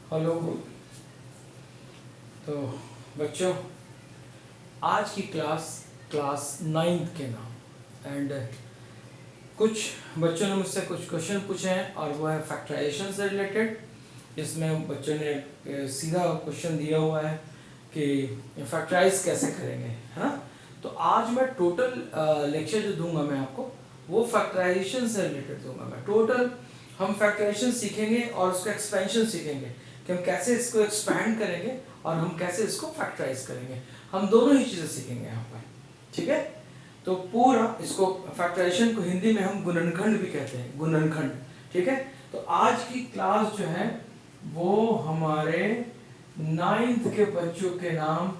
Hello. तो बच्चों, आज की क्लास 9th के नाम एंड कुछ बच्चों ने मुझसे कुछ क्वेश्चन पूछे हैं और वो है फैक्टराइजेशन से रिलेटेड। इसमें बच्चों ने सीधा क्वेश्चन दिया हुआ है कि फैक्टराइज कैसे करेंगे, है ना। तो आज मैं टोटल लेक्चर जो दूंगा मैं आपको, वो फैक्टराइजेशन से रिलेटेड दूंगा। मैं टोटल हम फैक्टराइजेशन सीखेंगे और उसका एक्सपेंशन सीखेंगे कि हम कैसे इसको एक्सपैंड करेंगे और हम कैसे इसको फैक्टराइज करेंगे। हम दोनों ही चीज़ें सीखेंगे यहाँ पर, ठीक है। तो पूरा इसको फैक्टराइजेशन को हिंदी में हम गुणनखंड भी कहते हैं, गुणनखंड, ठीक है। तो आज की क्लास जो है वो हमारे 9th के बच्चों के नाम,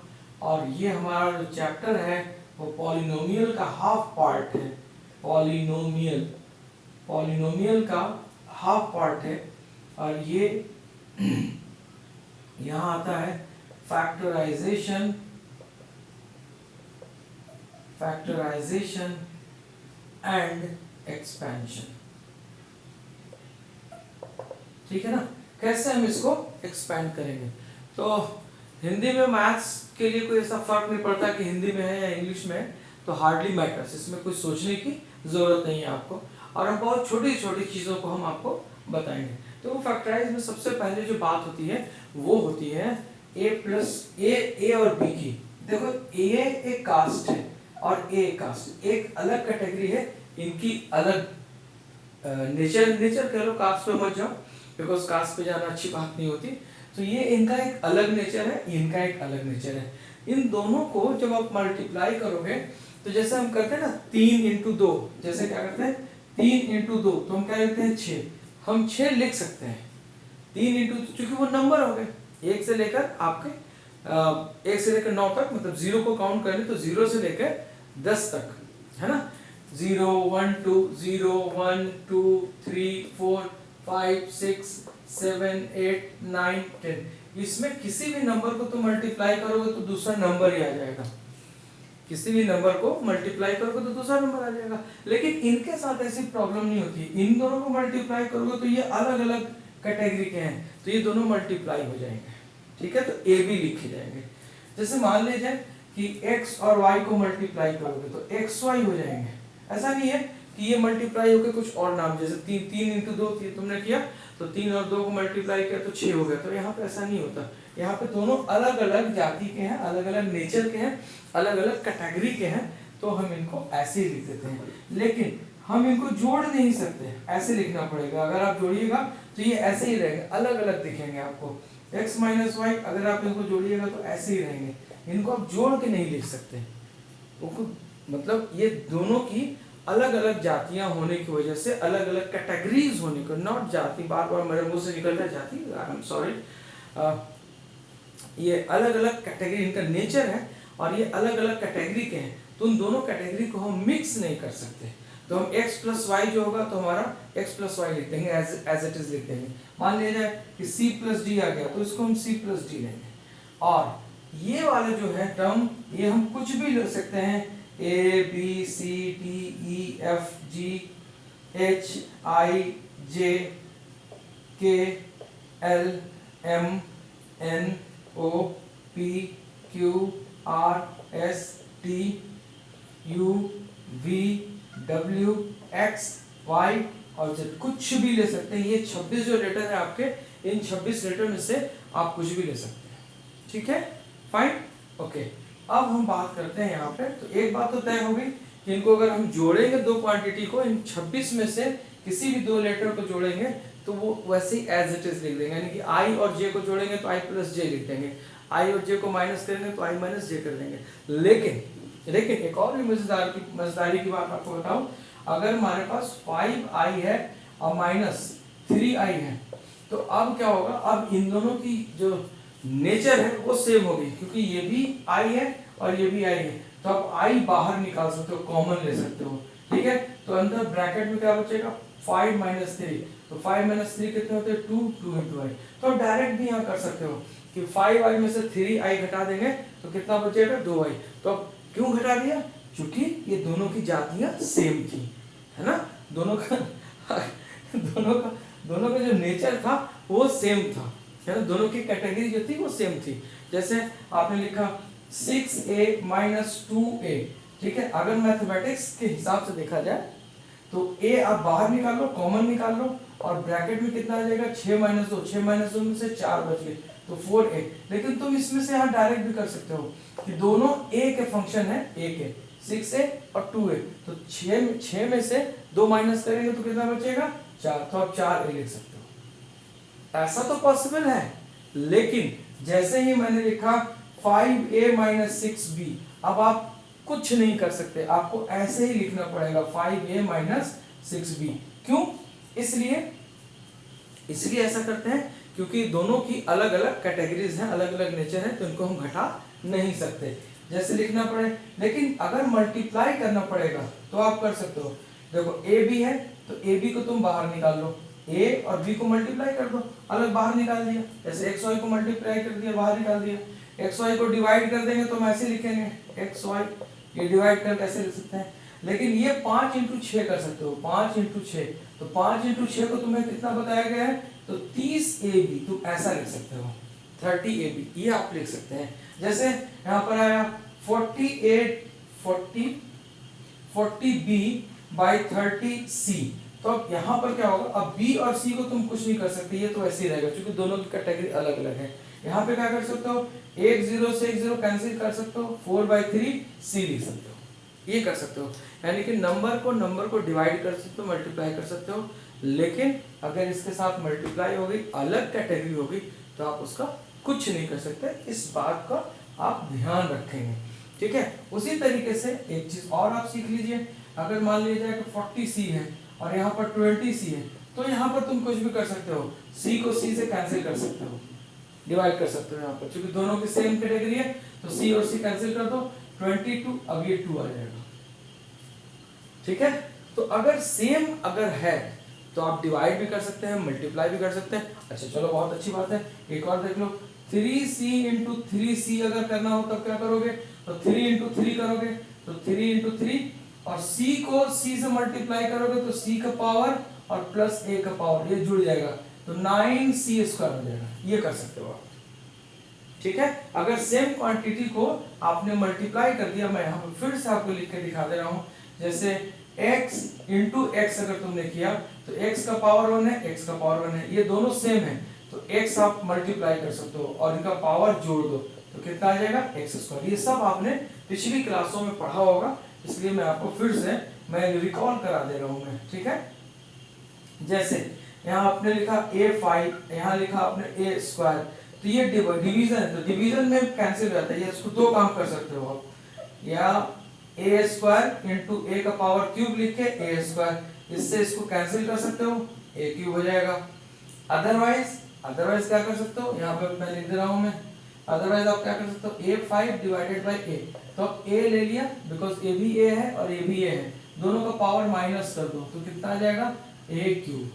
और ये हमारा जो चैप्टर है वो पॉलिनोमियल का हाफ पार्ट है। पॉलिनोमियल का हाफ पार्ट है और ये यहाँ आता है फैक्टराइजेशन एंड एक्सपेंशन, ठीक है ना। कैसे हम इसको एक्सपेंड करेंगे। तो हिंदी में मैथ्स के लिए कोई ऐसा फर्क नहीं पड़ता कि हिंदी में है या इंग्लिश में है, तो हार्डली मैटर्स, इसमें कुछ सोचने की जरूरत नहीं है आपको। और हम बहुत छोटी छोटी चीज़ों को हम आपको बताएंगे। तो वो फैक्टराइज में सबसे पहले जो बात होती है वो होती है ए और बी की। देखो, ए एक कास्ट है और ए कास्ट एक अलग कैटेगरी है, इनकी अलग नेचर कह लो, कास्ट पे मत जाओ बिकॉज कास्ट पे जाना अच्छी बात नहीं होती। तो ये इनका एक अलग नेचर है, इनका एक अलग नेचर है। इन दोनों को जब आप मल्टीप्लाई करोगे तो जैसे हम करते हैं ना 3 इंटू 2, जैसे क्या करते हैं 3 इंटू 2, तो हम क्या करते हैं 6। हम 6 लिख सकते हैं 3 इंटू, चूंकि वो नंबर हो गए 1 से लेकर आपके 1 से लेकर 9 तक, मतलब 0 को काउंट करें तो 0 से लेकर 10 तक, है ना। 0 1 2 0 1 2 3 4 5 6 7 8 9 10। इसमें किसी भी नंबर को तो मल्टीप्लाई करोगे तो दूसरा नंबर ही आ जाएगा। किसी भी नंबर को मल्टीप्लाई करोगे तो दूसरा नंबर आ जाएगा। लेकिन इनके साथ ऐसी प्रॉब्लम नहीं होती। इन दोनों को मल्टीप्लाई करोगे तो ये अलग अलग कैटेगरी के हैं, तो ये दोनों मल्टीप्लाई हो जाएंगे, ठीक है। तो ए बी लिखे जाएंगे। जैसे मान लीजिए कि x और y को मल्टीप्लाई करोगे तो एक्स वाई हो जाएंगे। ऐसा नहीं है कि ये मल्टीप्लाई होकर कुछ और नाम, जैसे 3 इंटू 2 तुमने किया तो 3 और 2 को मल्टीप्लाई किया तो 6 हो गया। तो यहाँ पे ऐसा नहीं होता। यहाँ पे दोनों अलग अलग जाति के हैं, अलग अलग नेचर के हैं, अलग अलग कैटेगरी के हैं, तो हम इनको ऐसे ही लिख देते हैं। लेकिन हम इनको जोड़ नहीं सकते, ऐसे लिखना पड़ेगा। अगर आप जोड़िएगा तो ये ऐसे ही रहेंगे, अलग अलग दिखेंगे आपको। x माइनस वाई अगर आप इनको जोड़िएगा तो ऐसे ही रहेंगे, इनको आप जोड़ के नहीं लिख सकते। मतलब ये दोनों की अलग अलग जातियां होने की वजह से, अलग अलग कैटेगरीज होने को, नॉट जाति, बार बार मेरे मुंह से निकल रहा है जाति, आई एम सॉरी। ये अलग अलग कैटेगरी, इनका नेचर है और ये अलग अलग कैटेगरी के हैं, तो उन दोनों कैटेगरी को हम मिक्स नहीं कर सकते। तो हम x प्लस वाई जो होगा तो हमारा x प्लस वाई लिख देंगे, एज इट इज लिख देंगे। मान लीजिए कि c प्लस डी आ गया तो इसको हम c प्लस डी लेंगे। और ये वाले जो है टर्म, ये हम कुछ भी ले सकते हैं, a b c d e f g h i j k l m n o p q r s t u v w x y और z, कुछ भी ले सकते हैं। ये 26 जो लेटर है आपके, इन 26 लेटर में से आप कुछ भी ले सकते हैं, ठीक है, फाइन, ओके। अब हम बात करते हैं यहाँ पे। तो एक बात तो तय हो गई कि इनको अगर हम जोड़ेंगे दो क्वांटिटी को, इन 26 में से किसी भी दो लेटर को जोड़ेंगे तो वो वैसे ही एज इट इज लिख देंगे, यानी कि i और j को जोड़ेंगे तो i प्लस j लिख देंगे, i और j को माइनस करेंगे तो i माइनस j कर देंगे। लेकिन एक और भी मजेदारी की बात आपको बताऊं, अगर हमारे पास 5i है और माइनस 3i है तो अब क्या होगा, अब इन दोनों की जो नेचर है वो सेम होगी, क्योंकि ये भी i है और ये भी i है। तो आप i बाहर निकाल सकते हो, कॉमन ले सकते हो, ठीक है। तो अंदर ब्रैकेट में क्या बचेगा, 5 माइनस 3, तो 5 माइनस 3 कितने होते हैं, 2 इंटू i। तो आप डायरेक्ट भी यहाँ कर सकते हो कि 5i में से 3i घटा देंगे तो कितना बचेगा, 2i। तो अब क्यों घटा दिया, क्योंकि ये दोनों की जातियां सेम थी, है ना। दोनों का जो नेचर था वो सेम था, है ना, दोनों की कैटेगरी जो थी वो सेम थी। जैसे आपने लिखा 6a माइनस 2a, ठीक है। अगर मैथमेटिक्स के हिसाब से देखा जाए तो a आप बाहर निकाल लो, कॉमन निकाल लो, और ब्रैकेट में कितना आ जाएगा 6 माइनस 2, 6 माइनस 2 में से 4 बच गए तो 4a। लेकिन तुम इसमें से यहाँ डायरेक्ट भी कर सकते हो कि दोनों a के फंक्शन है, a के 6a और 2a, तो 6 में से 2 माइनस करेंगे तो कितना बचेगा 4, तो आप 4a लिख सकते हो। ऐसा तो पॉसिबल है, लेकिन जैसे ही मैंने लिखा 5a माइनस 6b, अब आप कुछ नहीं कर सकते, आपको ऐसे ही लिखना पड़ेगा 5a माइनस 6b। क्यों? इसलिए ऐसा करते हैं क्योंकि दोनों की अलग अलग कैटेगरीज हैं, अलग अलग नेचर है, तो इनको हम घटा नहीं सकते। जैसे लिखना पड़े, लेकिन अगर मल्टीप्लाई करना पड़ेगा तो आप कर सकते हो। देखो ए बी है तो ए बी को तुम बाहर निकाल लो, ए और बी को मल्टीप्लाई कर दो, अलग बाहर निकाल दिया। जैसे एक्स वाई को मल्टीप्लाई कर दिया, बाहर निकाल दिया। एक्स वाई को डिवाइड कर देंगे तो हम ऐसे लिखेंगे एक्स वाई, ये डिवाइड कर कैसे लिख सकते हैं। लेकिन ये 5 इंटू 6 कर सकते हो, 5 इंटू 6, तो 5 इंटू 6 को तुम्हें कितना बताया गया है, तो 30ab, तुम ऐसा लिख सकते हो 30ab, ये आप लिख सकते हैं। जैसे यहाँ पर आया 40b बाई 30c, तो अब यहाँ पर क्या होगा, अब b और c को तुम कुछ नहीं कर सकते, ये तो ऐसे ही रहेगा क्योंकि दोनों की कैटेगरी अलग अलग है। यहाँ पे क्या कर सकते हो, 1 0 से 1 0 कैंसिल कर सकते हो, 4/3 c लिख सकते हो, ये कर सकते हो। यानी कि नंबर को डिवाइड कर सकते हो, मल्टीप्लाई कर सकते हो। लेकिन अगर इसके साथ मल्टीप्लाई हो गई, अलग कैटेगरी होगी, तो आप उसका कुछ नहीं कर सकते। इस बात का आप ध्यान रखेंगे, ठीक है। उसी तरीके से एक चीज और आप सीख लीजिए, अगर मान लिया जाए कि 40c है और यहाँ पर 20c है, तो यहाँ पर तुम कुछ भी कर सकते हो, c को c से कैंसिल कर सकते हो, डिवाइड कर सकते हो यहाँ पर, क्योंकि दोनों की सेम कैटेगरी है, तो c और c कैंसिल कर दो, 22, अब ये 2 आ जाएगा, ठीक है। तो अगर सेम अगर है तो आप डिवाइड भी कर सकते हैं, मल्टीप्लाई भी कर सकते हैं। अच्छा चलो, बहुत अच्छी बात है। एक और देख लो, 3c इंटू 3c अगर करना हो तब क्या करोगे, तो 3 इंटू 3 करोगे, तो 3 इंटू 3, और c को c से मल्टीप्लाई करोगे तो c का पावर और प्लस a का पावर, ये जुड़ जाएगा, तो 9c स्क्वायर हो जाएगा, ये कर सकते हो आप, ठीक है। अगर सेम क्वांटिटी को आपने मल्टीप्लाई कर दिया, मैं यहाँ पर फिर से आपको लिख के दिखा दे रहा हूँ। जैसे x इंटू एक्स अगर तुमने किया तो x का पावर 1 है, x का पावर 1 है, ये दोनों सेम है, तो x आप मल्टीप्लाई कर सकते हो और इनका पावर जोड़ दो तो कितना आ जाएगा x स्क्वायर। ये सब आपने पिछली क्लासों में पढ़ा होगा, इसलिए मैं आपको फिर से मैं रिकॉल करा दे रहा हूँ मैं, ठीक है। जैसे यहाँ आपने लिखा a5, यहाँ लिखा आपने a स्क्वायर, तो ये डिवीजन है, तो डिवीजन में कैंसिल हो जाता है, ये इसको दो काम कर सकते हो आप, या a स्क्वायर इंटू a का पावर क्यूब लिख के a स्क्वायर, इससे इसको कैंसिल कर सकते हो, a क्यूब हो जाएगा। अदरवाइज क्या कर सकते हो, यहाँ पे मैं लिख दे रहा हूँ मैं, अदरवाइज आप क्या कर सकते हो, a5 डिवाइडेड बाई a, तो अब a ले लिया बिकॉज a भी a है और a भी a है, दोनों का पावर माइनस कर दो तो कितना आ जाएगा a क्यूब,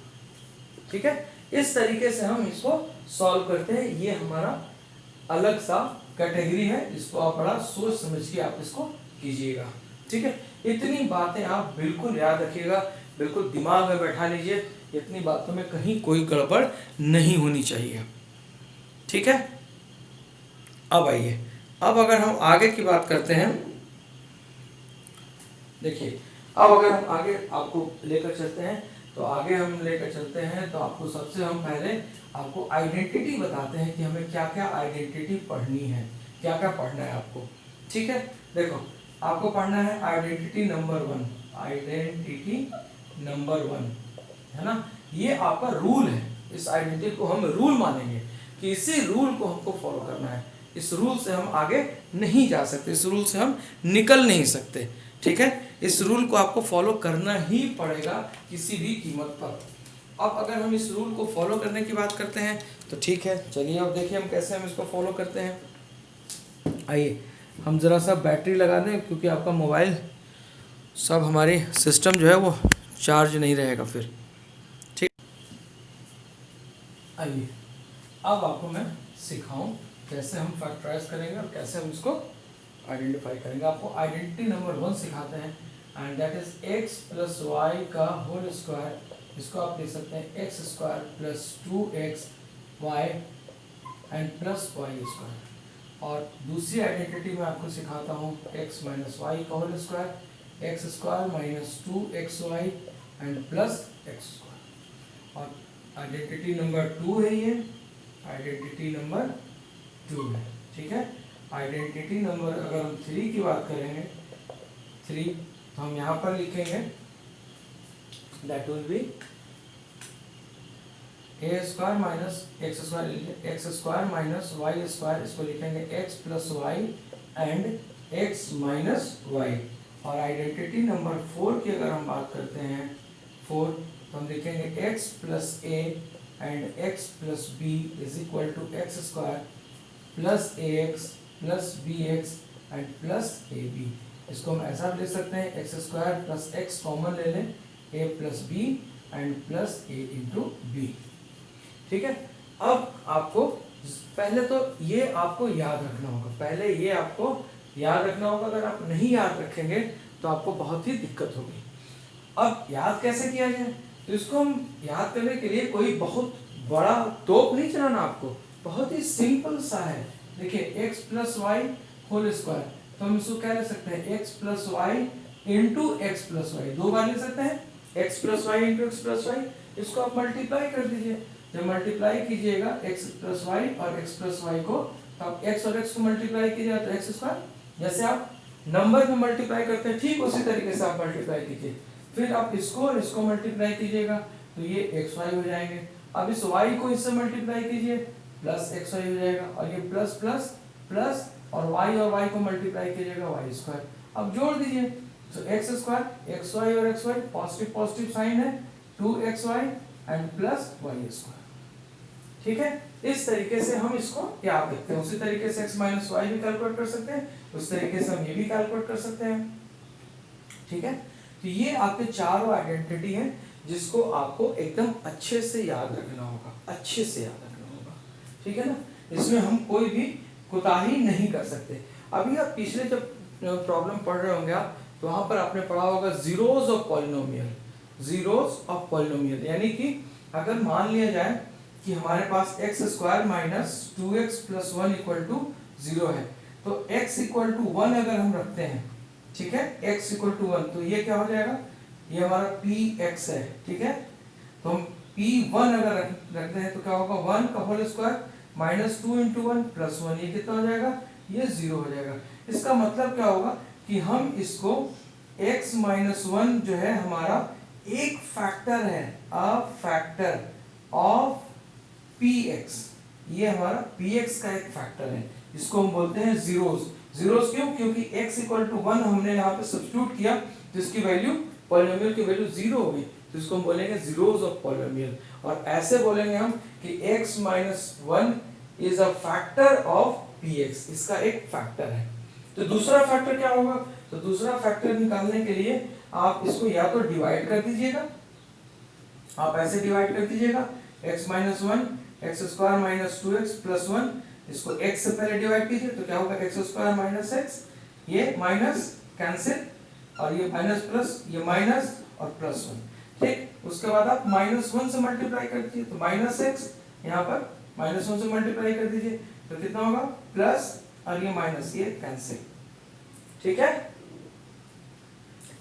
ठीक है। इस तरीके से हम इसको सॉल्व करते हैं। ये हमारा अलग सा कैटेगरी है, इसको आप बड़ा सोच समझ के आप इसको कीजिएगा, ठीक है। इतनी बातें आप बिल्कुल याद रखिएगा, बिल्कुल दिमाग में बैठा लीजिए, इतनी बातों में कहीं कोई गड़बड़ नहीं होनी चाहिए, ठीक है। अब आइए, अब अगर हम आगे की बात करते हैं, देखिए अब अगर हम आगे आपको लेकर चलते हैं, तो आगे हम लेकर चलते हैं तो आपको सबसे हम पहले आपको आइडेंटिटी बताते हैं कि हमें क्या क्या आइडेंटिटी पढ़नी है, क्या क्या पढ़ना है आपको, ठीक है। देखो आपको पढ़ना है आइडेंटिटी नंबर 1, आइडेंटिटी नंबर 1, है ना, ये आपका रूल है। इस आइडेंटिटी को हम रूल मानेंगे कि इसी रूल को हमको फॉलो करना है, इस रूल से हम आगे नहीं जा सकते, इस रूल से हम निकल नहीं सकते, ठीक है। इस रूल को आपको फॉलो करना ही पड़ेगा किसी भी कीमत पर। अब अगर हम इस रूल को फॉलो करने की बात करते हैं तो ठीक है, चलिए अब देखिए हम कैसे हम इसको फॉलो करते हैं। आइए हम ज़रा सा बैटरी लगा दें, क्योंकि आपका मोबाइल सब हमारी सिस्टम जो है वो चार्ज नहीं रहेगा फिर, ठीक। आइए अब आपको मैं सिखाऊं कैसे हम फैक्टराइज करेंगे और कैसे हम इसको आइडेंटिफाई करेंगे। आपको आइडेंटिटी नंबर 1 सिखाते हैं, and that is x plus y का होल स्क्वायर, इसको आप लिख सकते हैं x square plus 2xy and plus y square. और दूसरी आइडेंटिटी मैं आपको सिखाता हूँ x माइनस वाई का whole square, x square minus 2xy and plus x square. और आइडेंटिटी नंबर 2 है ये, आइडेंटिटी नंबर 2 है, ठीक है। आइडेंटिटी नंबर अगर हम 3 की बात करेंगे, 3, तो हम यहाँ पर लिखेंगे that will be a square minus x square minus y square, इसको लिखेंगे x plus y and x minus y. और आइडेंटिटी नंबर 4 की अगर हम बात करते हैं 4, तो हम लिखेंगे x plus a and x plus b is equal to x square plus a x plus b x and plus a b. इसको हम ऐसा भी लिख सकते हैं x square plus x common ले लें, a plus b and plus a into b, ठीक है। अब आपको पहले तो ये आपको याद रखना होगा, पहले ये आपको याद रखना होगा। अगर आप नहीं याद रखेंगे तो आपको बहुत ही दिक्कत होगी। अब याद कैसे किया जाए, तो इसको हम याद करने के लिए कोई बहुत बड़ा तोप नहीं चलाना आपको, बहुत ही सिंपल सा है। देखिए x plus y whole square, तो हम इसको क्या ले सकते हैं x plus y into x plus y, 2 बार ले सकते हैं x plus y into x plus y. इसको आप मल्टीप्लाई कर दीजिए, जब मल्टीप्लाई कीजिएगा x प्लस वाई और x प्लस वाई को, तो आप x और x को मल्टीप्लाई कीजिएगा तो एक्स स्क्वायर, जैसे आप नंबर में मल्टीप्लाई करते हैं ठीक उसी तरीके से आप मल्टीप्लाई कीजिए। फिर आप इसको और इसको मल्टीप्लाई कीजिएगा तो ये एक्स वाई हो जाएंगे। अब इस y को इससे मल्टीप्लाई कीजिए प्लस एक्स वाई हो जाएगा, और ये प्लस प्लस प्लस और y को मल्टीप्लाई कीजिएगा वाई स्क्वायर। अब जोड़ दीजिए, तो एक्स स्क्वायर एक्स वाई और x y positive positive sign है, 2xy and plus y square, ठीक है। इस तरीके से हम इसको याद रखते हैं। उसी तरीके से x माइनस वाई भी कैलकुलेट कर सकते हैं, उस तरीके से हम ये भी कैलकुलेट कर सकते हैं, ठीक है। तो ये आपके चारों आइडेंटिटी हैं जिसको आपको एकदम अच्छे से याद रखना होगा, अच्छे से याद रखना होगा, ठीक है ना। इसमें हम कोई भी कोताही नहीं कर सकते। अभी आप पिछले जब प्रॉब्लम पढ़ रहे होंगे आप, तो वहां पर आपने पढ़ा होगा zeros of polynomial, zeros of polynomial, यानी कि अगर मान लिया जाए कि हमारे पास x square minus 2x plus 1 equal to 0 है, तो x इक्वल टू 1 अगर हम रखते हैं, ठीक है, x इक्वल टू 1, तो ये क्या हो जाएगा, ये हमारा px है, ठीक है। तो हम p1 अगर रखते हैं तो क्या होगा, 1 का whole square minus 2 into 1 plus 1, ये कितना हो जाएगा, ये 0 हो जाएगा। इसका मतलब क्या होगा कि हम इसको x माइनस 1 जो है हमारा एक फैक्टर है, अ फैक्टर ऑफ px, ये हमारा px का एक फैक्टर है, इसको हम बोलते हैं जीरोस। जीरोस क्यों, क्योंकि x इक्वल टू 1 हमने यहाँ पे सब्स्टिट्यूट किया तो इसकी वैल्यू, पॉलिनोमियल की वैल्यू 0 हो गई, तो इसको हम बोलेंगे जीरोस ऑफ पॉलिनोमियल। और ऐसे बोलेंगे हम कि x minus 1 is a factor of px, इसका एक फैक्टर है। तो दूसरा फैक्टर क्या होगा, तो दूसरा फैक्टर निकालने के लिए आप इसको या तो डिवाइड कर दीजिएगा, आप ऐसे डिवाइड कर दीजिएगा x minus 1 x square minus 2x plus 1, इसको x से पहले डिवाइड कीजिए तो क्या होगा, एक्स स्क्वायर माइनस एक्स, ये माइनस कैंसिल, और ये माइनस प्लस, ये माइनस और प्लस 1, ठीक। उसके बाद आप माइनस 1 से मल्टीप्लाई कर दीजिए, तो माइनस एक्स यहाँ पर माइनस 1 से मल्टीप्लाई कर दीजिए तो कितना होगा, प्लस, और ये माइनस, ये कैंसिल, ठीक है।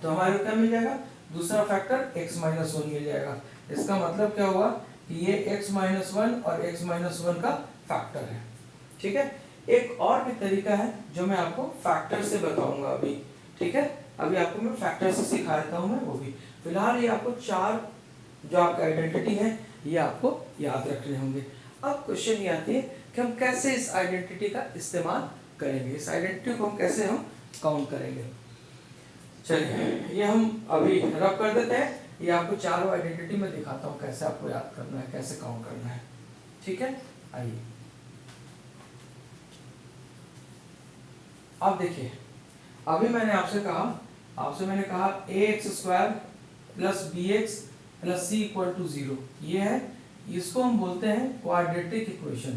तो हमारे को क्या मिल जाएगा, दूसरा फैक्टर x माइनस 1 मिल जाएगा। इसका मतलब क्या हुआ कि ये x माइनस 1 और x माइनस 1 का फैक्टर है, ठीक है। एक और भी तरीका है जो मैं आपको फैक्टर से बताऊंगा अभी, ठीक है। अभी आपको मैं फैक्टर से सिखा देता हूं मैं वो भी। फिलहाल ये आपको 4 जो आपका आइडेंटिटी है ये आपको याद रखने होंगे। अब क्वेश्चन ये आती है कि हम कैसे इस आइडेंटिटी का इस्तेमाल करेंगे, इस आइडेंटिटी को हम कैसे काउंट करेंगे। चलिए ये हम अभी रब कर देते हैं, ये आपको चारों आइडेंटिटी में दिखाता हूँ कैसे आपको याद करना है, कैसे काउंट करना है, ठीक है। आइए अब देखिए, अभी मैंने आपसे कहा ax square plus bx plus c equal to 0, ये है, इसको हम बोलते हैं क्वाड्रेटिक इक्वेशन,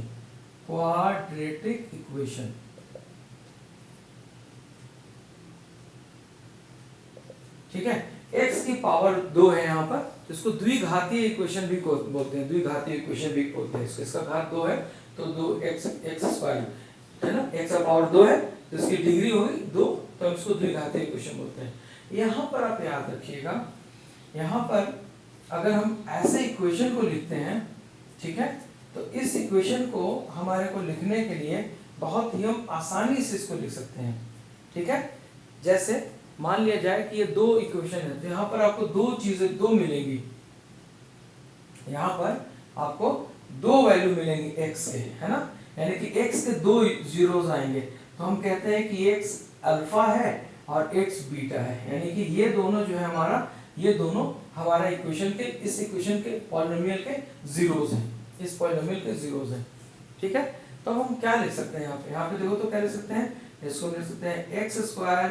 क्वाड्रेटिक इक्वेशन, ठीक है। x की पावर 2 है यहाँ पर, तो इसको द्विघातीय इक्वेशन भी बोलते हैं, द्विघातीय इक्वेशन भी बोलते हैं इसको, इसका घात 2 है तो 2x स्क्वायर है ना, x का पावर 2 है तो इसकी डिग्री होगी 2, तो हम इसको द्विघातीय इक्वेशन बोलते हैं। यहाँ पर आप याद रखिएगा, यहाँ पर अगर हम ऐसे इक्वेशन को लिखते हैं, ठीक है, तो इस इक्वेशन को हमारे को लिखने के लिए बहुत ही हम आसानी से इसको लिख सकते हैं, ठीक है। जैसे मान लिया जाए कि ये दो इक्वेशन है, तो यहाँ पर आपको दो मिलेंगी, यहाँ पर आपको दो वैल्यू मिलेंगी x के, है ना, यानी कि x के दो जीरोस आएंगे, तो हम कहते हैं कि x अल्फा है और x बीटा है, यानी कि ये दोनों जो है ये दोनों हमारा इक्वेशन के, इस इक्वेशन के पॉलिनोमियल के जीरोस हैं, इस पॉलिनोमियल के जीरोस हैं, ठीक है। तो हम क्या लिख सकते हैं यहाँ पे देखो, तो क्या लिख सकते हैं, इसको लिख सकते हैं x square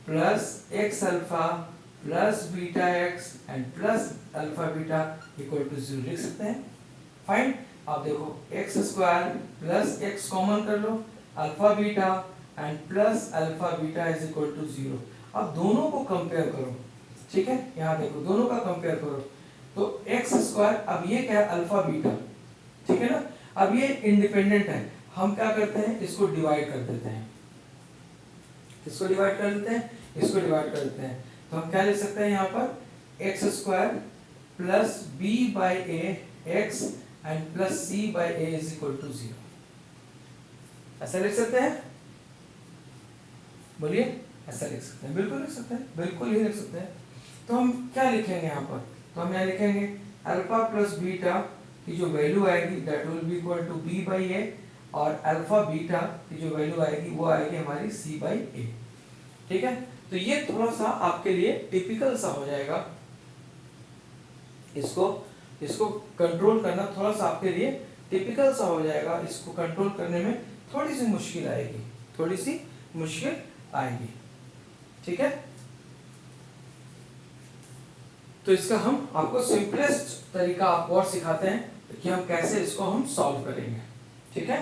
plus x alpha plus beta x and plus alpha beta equal to 0 लिख सकते हैं। फाइन, अब देखो x square plus x common कर लो, alpha beta and plus alpha beta is equal to 0। अब दोनों को कंपेयर करो, ठीक है, यहाँ देखो दोनों का कंपेयर करो, तो x स्क्वायर, अब ये क्या है, अल्फा बीटा, ठीक है ना, अब ये इंडिपेंडेंट है, हम क्या करते हैं, इसको डिवाइड कर देते हैं, इसको डिवाइड कर देते हैं, इसको डिवाइड कर देते हैं, तो हम क्या लिख सकते हैं यहाँ पर x square plus b by a x and plus c by a is equal to 0, ऐसा लिख सकते हैं, बोलिए, ऐसा लिख सकते हैं, बिल्कुल लिख सकते हैं, बिल्कुल ही लिख सकते हैं। तो हम क्या लिखेंगे यहाँ पर, तो हम यहाँ लिखेंगे अल्फा प्लस बीटा की जो वैल्यू आएगी that will be equal to b by a, और अल्फा बीटा की जो वैल्यू आएगी वो आएगी हमारी c बाई ए, ठीक है। तो ये थोड़ा सा आपके लिए टिपिकल सा हो जाएगा, इसको कंट्रोल करना थोड़ा सा आपके लिए टिपिकल सा हो जाएगा, इसको कंट्रोल करने में थोड़ी सी मुश्किल आएगी, थोड़ी सी मुश्किल आएगी, ठीक है। तो इसका हम आपको सिंपलेस्ट तरीका आपको और सिखाते हैं कि हम कैसे इसको हम सॉल्व करेंगे, ठीक है।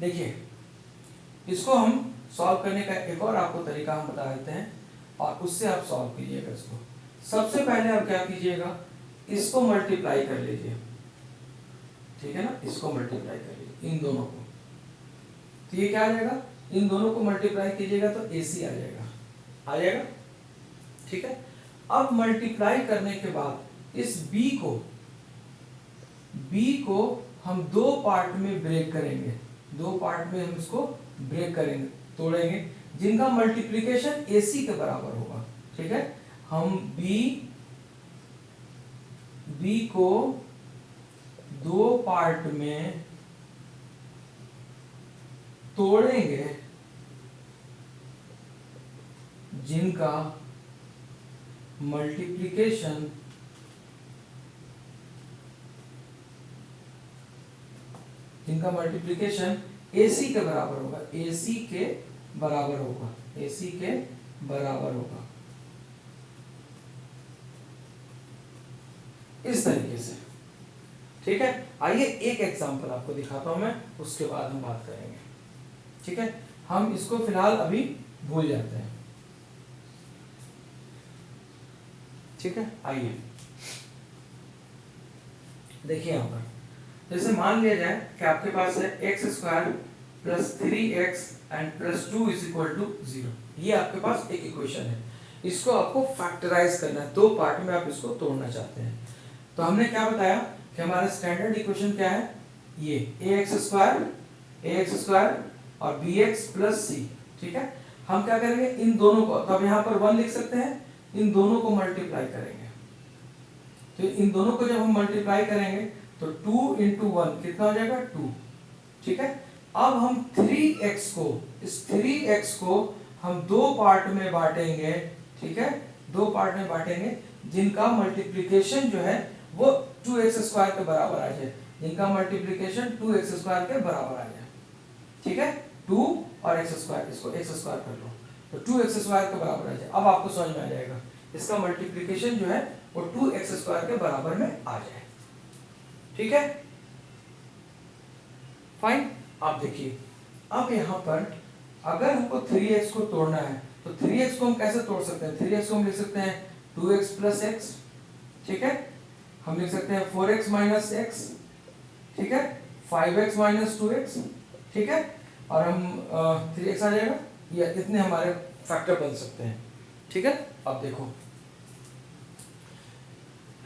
देखिए, इसको हम सॉल्व करने का एक और आपको तरीका हम बता देते हैं, और उससे आप सॉल्व कीजिएगा इसको। सबसे पहले आप क्या कीजिएगा, इसको मल्टीप्लाई कर लीजिए, ठीक है ना, इसको मल्टीप्लाई कर लीजिए इन दोनों को, तो ये क्या आ जाएगा, इन दोनों को मल्टीप्लाई कीजिएगा तो AC आ जाएगा, ठीक है। अब मल्टीप्लाई करने के बाद इस B को हम दो पार्ट में ब्रेक करेंगे, दो पार्ट में हम इसको ब्रेक करेंगे, तोड़ेंगे, जिनका मल्टीप्लिकेशन AC के बराबर होगा, ठीक है। हम B को दो पार्ट में तोड़ेंगे जिनका मल्टीप्लिकेशन AC के बराबर होगा, AC के बराबर होगा, AC के बराबर होगा, इस तरीके से, ठीक है। आइए एक एग्जांपल आपको दिखाता हूं मैं, उसके बाद हम बात करेंगे, ठीक है। हम इसको फिलहाल अभी भूल जाते हैं, ठीक है। आइए देखिए यहाँ पर, जैसे मान लिया जाए कि आपके पास है x square plus 3x and plus 2 is equal to 0, ये आपके पास एक इक्वेशन है, इसको आपको फैक्टराइज करना है, दो पार्ट में आप इसको तोड़ना चाहते हैं। तो हमने क्या बताया कि हमारा स्टैंडर्ड इक्वेशन क्या है, ये ax स्क्वायर और bx प्लस c, ठीक है। हम क्या करेंगे, इन दोनों को, तो अब यहाँ पर 1 लिख सकते हैं, इन दोनों को मल्टीप्लाई करेंगे, तो इन दोनों को जब हम मल्टीप्लाई करेंगे तो 2 इंटू 1 कितना हो जाएगा, 2, ठीक है। अब हम 3x को, इस 3x को हम दो पार्ट में बांटेंगे, ठीक है, दो पार्ट में बांटेंगे जिनका मल्टीप्लिकेशन जो है वो 2x स्क्वायर के बराबर आ जाए, जिनका मल्टीप्लिकेशन 2x स्क्वायर के बराबर आ जाए, ठीक है। 2 और x स्क्वायर, इसको x स्क्वायर कर लो तो 2x स्क्वायर के बराबर आ जाए। अब आपको समझ में आ जाएगा, इसका मल्टीप्लिकेशन जो है वो 2x स्क्वायर के बराबर में आ जाए, ठीक है। फाइन, आप देखिए, अब यहाँ पर अगर हमको 3x को तोड़ना है तो 3x को हम कैसे तोड़ सकते हैं, 3x को हम लिख सकते हैं 2x प्लस x, ठीक है। हम लिख सकते हैं 4x माइनस एक्स, ठीक है, 5x माइनस 2x, ठीक है, और हम 3x आ जाएगा, या इतने हमारे फैक्टर बन सकते हैं, ठीक है। अब देखो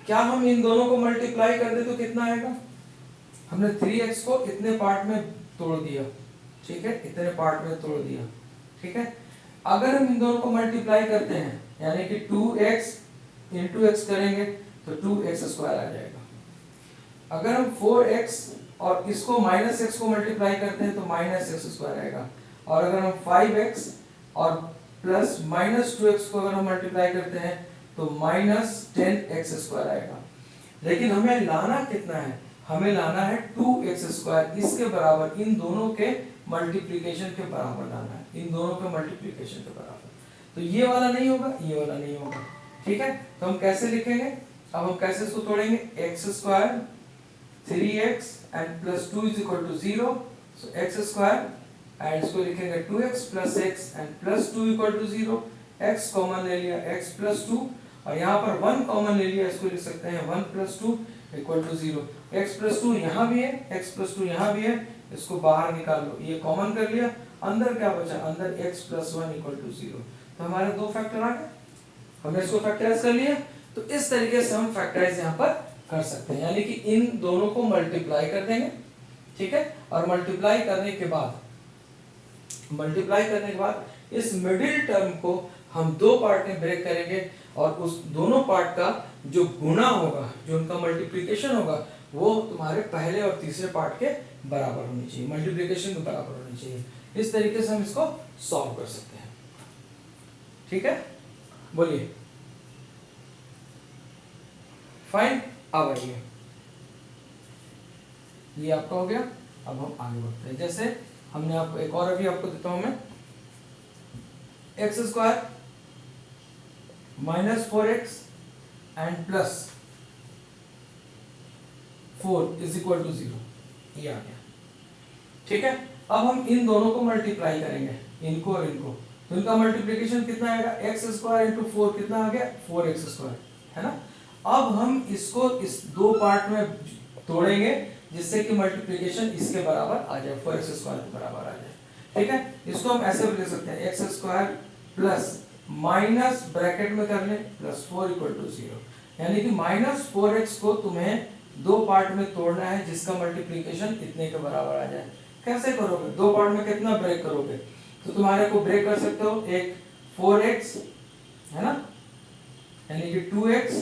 क्या हम इन दोनों को मल्टीप्लाई कर दे तो कितना आएगा, हमने 3x को इतने पार्ट में तोड़ दिया, ठीक है, इतने पार्ट में तोड़ दिया, ठीक है। अगर हम इन दोनों को मल्टीप्लाई करते हैं यानी कि 2x इंटू एक्स करेंगे तो 2x स्क्वायर आ जाएगा। अगर हम 4x और इसको माइनस एक्स को मल्टीप्लाई करते हैं तो माइनस एक्स स्क्वायर आएगा, और अगर हम 5x और प्लस माइनस 2x को अगर हम मल्टीप्लाई करते हैं तो माइनस 10x स्क्वायर आएगा। लेकिन हमें लाना कितना है, हमें लाना है 2x स्क्वायर, इसके बराबर, इन दोनों के मल्टीप्लिकेशन के बराबर लाना है, इन दोनों के मल्टीप्लिकेशन के बराबर। तो ये वाला नहीं होगा, ये वाला नहीं होगा, ठीक है। तो हम कैसे लिखेंगे, अब हम कैसे इसको तोड़ेंगे, x square 3x and plus 2 is equal to 0, so x square and इसको लिखेंगे 2x plus x and plus 2 equal to 0, x common ले लिया x प्लस 2, और यहाँ पर 1 कॉमन ले लिया, इसको लिख सकते हैं 1 plus 2 equal to 0, x plus 2 यहाँ भी है, x प्लस 2 यहाँ भी है, इसको बाहर निकाल लो, ये कॉमन कर लिया, अंदर क्या बचा, अंदर x प्लस 1 इक्वल टू 0। तो हमारे दो फैक्टर आ गए, हमने इसको फैक्टराइज कर लिया। तो इस तरीके से हम फैक्टराइज यहाँ पर कर सकते हैं, यानी कि इन दोनों को मल्टीप्लाई कर देंगे, ठीक है, और मल्टीप्लाई करने के बाद इस मिडिल टर्म को हम दो पार्ट में ब्रेक करेंगे, और उस दोनों पार्ट का जो गुणा होगा, जो उनका मल्टीप्लिकेशन होगा, वो तुम्हारे पहले और तीसरे पार्ट के बराबर होनी चाहिए, मल्टीप्लिकेशन के बराबर होनी चाहिए। इस तरीके से हम इसको सॉल्व कर सकते हैं, ठीक है, बोलिए फाइन। अब आइए, ये आपका हो गया, अब हम आगे बढ़ते हैं। जैसे हमने आपको एक और अभी आपको देता हूं मैं, x square minus 4x and plus 4 is equal to 0, ये आ गया, ठीक है। अब हम इन दोनों को मल्टीप्लाई करेंगे, इनको और इनको, तो इनका मल्टीप्लिकेशन कितना आएगा, एक्स स्क्वायर इंटू 4 कितना आ गया, 4x स्क्वायर, है ना। अब हम इसको इस दो पार्ट में तोड़ेंगे जिससे कि मल्टीप्लिकेशन इसके बराबर आ जाए, 4x स्क्वायर के बराबर आ जाए, ठीक है। इसको हम ऐसे भी लिख सकते हैं, x square plus minus bracket में कर लें प्लस 4 इक्वल टू 0, यानी कि माइनस 4x को तुम्हें दो पार्ट में तोड़ना है जिसका मल्टीप्लिकेशन इतने के बराबर आ जाए। कैसे करोगे, दो पार्ट में कितना ब्रेक करोगे, तो तुम्हारे को ब्रेक कर सकते हो, एक 4x है ना, यानी कि 2x